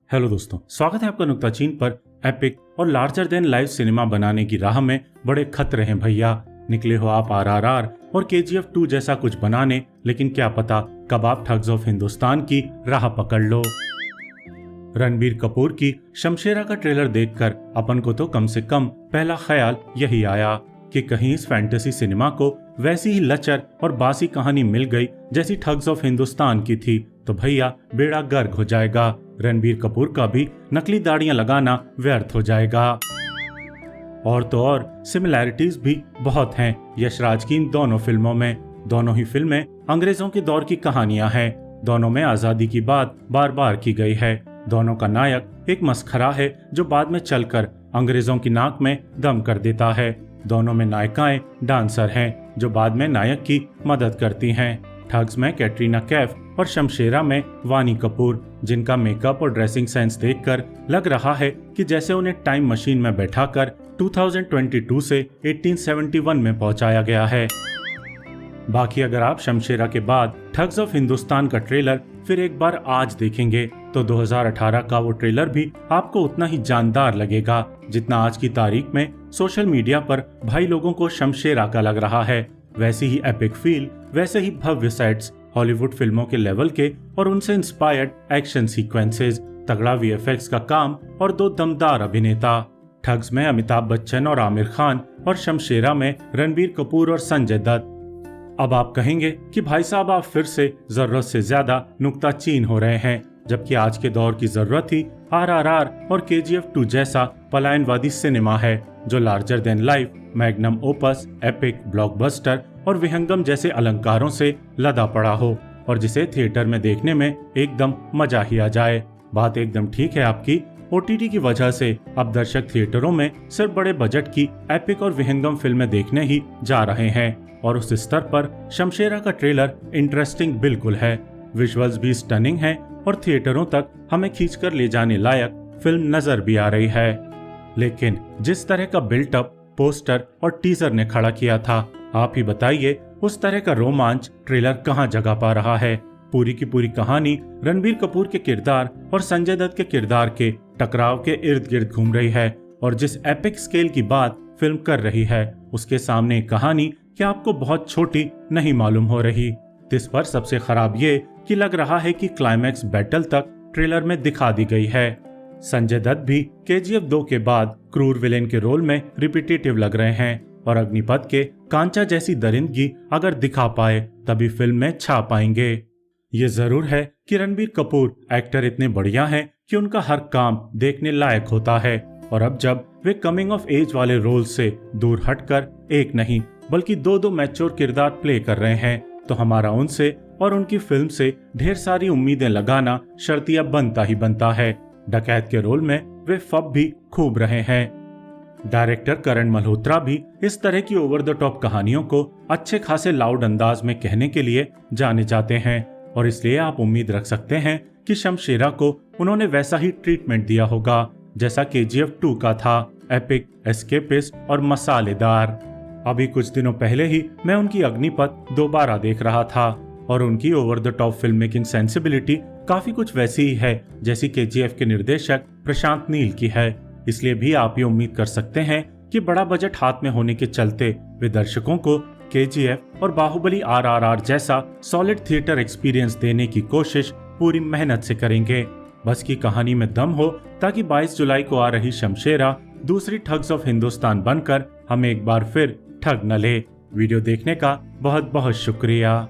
Hello दोस्तों, स्वागत है आपका नुक्ता चीन पर। एपिक और लार्जर देन लाइफ सिनेमा बनाने की राह में बड़े खतरे हैं भैया। निकले हो आप आरआरआर और केजीएफ 2 जैसा कुछ बनाने, लेकिन क्या पता कब आप ठग्स ऑफ हिंदुस्तान की राह पकड़ लो। रणबीर कपूर की शमशेरा का ट्रेलर देखकर अपन को तो कम से कम पहला ख्याल यही आया कि कहीं इस फैंटेसी सिनेमा को वैसी ही लचर और बासी कहानी मिल गई जैसी ठग्स ऑफ हिंदुस्तान की थी तो भैया बेड़ा गर्क हो जाएगा। रणबीर कपूर का भी नकली दाढ़ियां लगाना व्यर्थ हो जाएगा। और तो और सिमिलैरिटीज भी बहुत हैं यशराज की इन दोनों फिल्मों में। दोनों ही फिल्में अंग्रेजों के दौर की कहानियां हैं। दोनों में आजादी की बात बार बार की गई है। दोनों का नायक एक मस्खरा है जो बाद में चलकर अंग्रेजों की नाक में दम कर देता है। दोनों में नायिकाएं डांसर हैं जो बाद में नायक की मदद करती हैं। ठग्स में कैटरीना कैफ और शमशेरा में वानी कपूर, जिनका मेकअप और ड्रेसिंग सेंस देखकर लग रहा है कि जैसे उन्हें टाइम मशीन में बैठाकर 2022 से 1871 में पहुंचाया गया है। बाकी अगर आप शमशेरा के बाद ठग्स ऑफ हिंदुस्तान का ट्रेलर फिर एक बार आज देखेंगे तो 2018 का वो ट्रेलर भी आपको उतना ही जानदार लगेगा जितना आज की तारीख में सोशल मीडिया पर भाई लोगों को शमशेरा का लग रहा है। वैसी ही एपिक फील, वैसे ही भव्य सेट्स, हॉलीवुड फिल्मों के लेवल के और उनसे इंस्पायर्ड एक्शन सीक्वेंसेस, तगड़ा वीएफएक्स का काम और दो दमदार अभिनेता। ठग्स में अमिताभ बच्चन और आमिर खान और शमशेरा में रणबीर कपूर और संजय दत्त। अब आप कहेंगे कि भाई साहब आप फिर से जरूरत से ज्यादा नुक्ता चीन हो रहे हैं, जबकि आज के दौर की जरूरत ही आरआरआर और केजीएफ 2 जैसा पलायनवादी सिनेमा है जो larger than life, magnum opus, epic, blockbuster और विहंगम जैसे अलंकारों से लदा पड़ा हो और जिसे थिएटर में देखने में एकदम मजा ही आ जाए। बात एकदम ठीक है आपकी। ओटीटी की वजह से अब दर्शक थिएटरों में सिर्फ बड़े बजट की एपिक और विहंगम फिल्में देखने ही जा रहे हैं और उस स्तर पर शमशेरा का ट्रेलर इंटरेस्टिंग बिल्कुल है। विजुअल्स भी स्टनिंग है और थिएटरों तक हमें खींचकर ले जाने लायक फिल्म नजर भी आ रही है। लेकिन जिस तरह का बिल्टअप पोस्टर और टीजर ने खड़ा किया था, आप ही बताइए उस तरह का रोमांच ट्रेलर कहां जगह पा रहा है। पूरी की पूरी कहानी रणबीर कपूर के किरदार और संजय दत्त के किरदार के टकराव के इर्द गिर्द घूम रही है और जिस एपिक स्केल की बात फिल्म कर रही है उसके सामने एक कहानी क्या आपको बहुत छोटी नहीं मालूम हो रही। इस पर सबसे खराब ये कि लग रहा है कि क्लाइमैक्स बैटल तक ट्रेलर में दिखा दी गई है। संजय दत्त भी केजीएफ 2 के बाद क्रूर विलेन के रोल में रिपीटेटिव लग रहे हैं और अग्निपथ के कांचा जैसी दरिंदगी अगर दिखा पाए तभी फिल्म में छा पाएंगे। ये जरूर है कि रणबीर कपूर एक्टर इतने बढ़िया हैं कि उनका हर काम देखने लायक होता है और अब जब वे कमिंग ऑफ एज वाले रोल से दूर हटकर एक नहीं बल्कि दो मैच्योर किरदार प्ले कर रहे हैं तो हमारा उनसे और उनकी फिल्म से ढेर सारी उम्मीदें लगाना शर्तिया बनता ही बनता है। डकैत के रोल में वे फब भी खूब रहे हैं। डायरेक्टर करण मल्होत्रा भी इस तरह की ओवर द टॉप कहानियों को अच्छे खासे लाउड अंदाज में कहने के लिए जाने जाते हैं और इसलिए आप उम्मीद रख सकते हैं कि शमशेरा को उन्होंने वैसा ही ट्रीटमेंट दिया होगा जैसा केजीएफ 2 का था, एपिक, एस्केपिस्ट और मसालेदार। अभी कुछ दिनों पहले ही मैं उनकी अग्निपथ दोबारा देख रहा था और उनकी over the top film making sensibility काफी कुछ वैसी ही है जैसी केजीएफ के निर्देशक प्रशांत नील की है। इसलिए भी आप ये उम्मीद कर सकते हैं कि बड़ा बजट हाथ में होने के चलते वे दर्शकों को केजीएफ और बाहुबली आरआरआर जैसा सॉलिड थिएटर एक्सपीरियंस देने की कोशिश पूरी मेहनत से करेंगे। बस की कहानी में दम हो ताकि 22 जुलाई को आ रही शमशेरा दूसरी ठग्स ऑफ हिंदुस्तान बनकर हमें एक बार फिर ठग न ले। वीडियो देखने का बहुत बहुत शुक्रिया।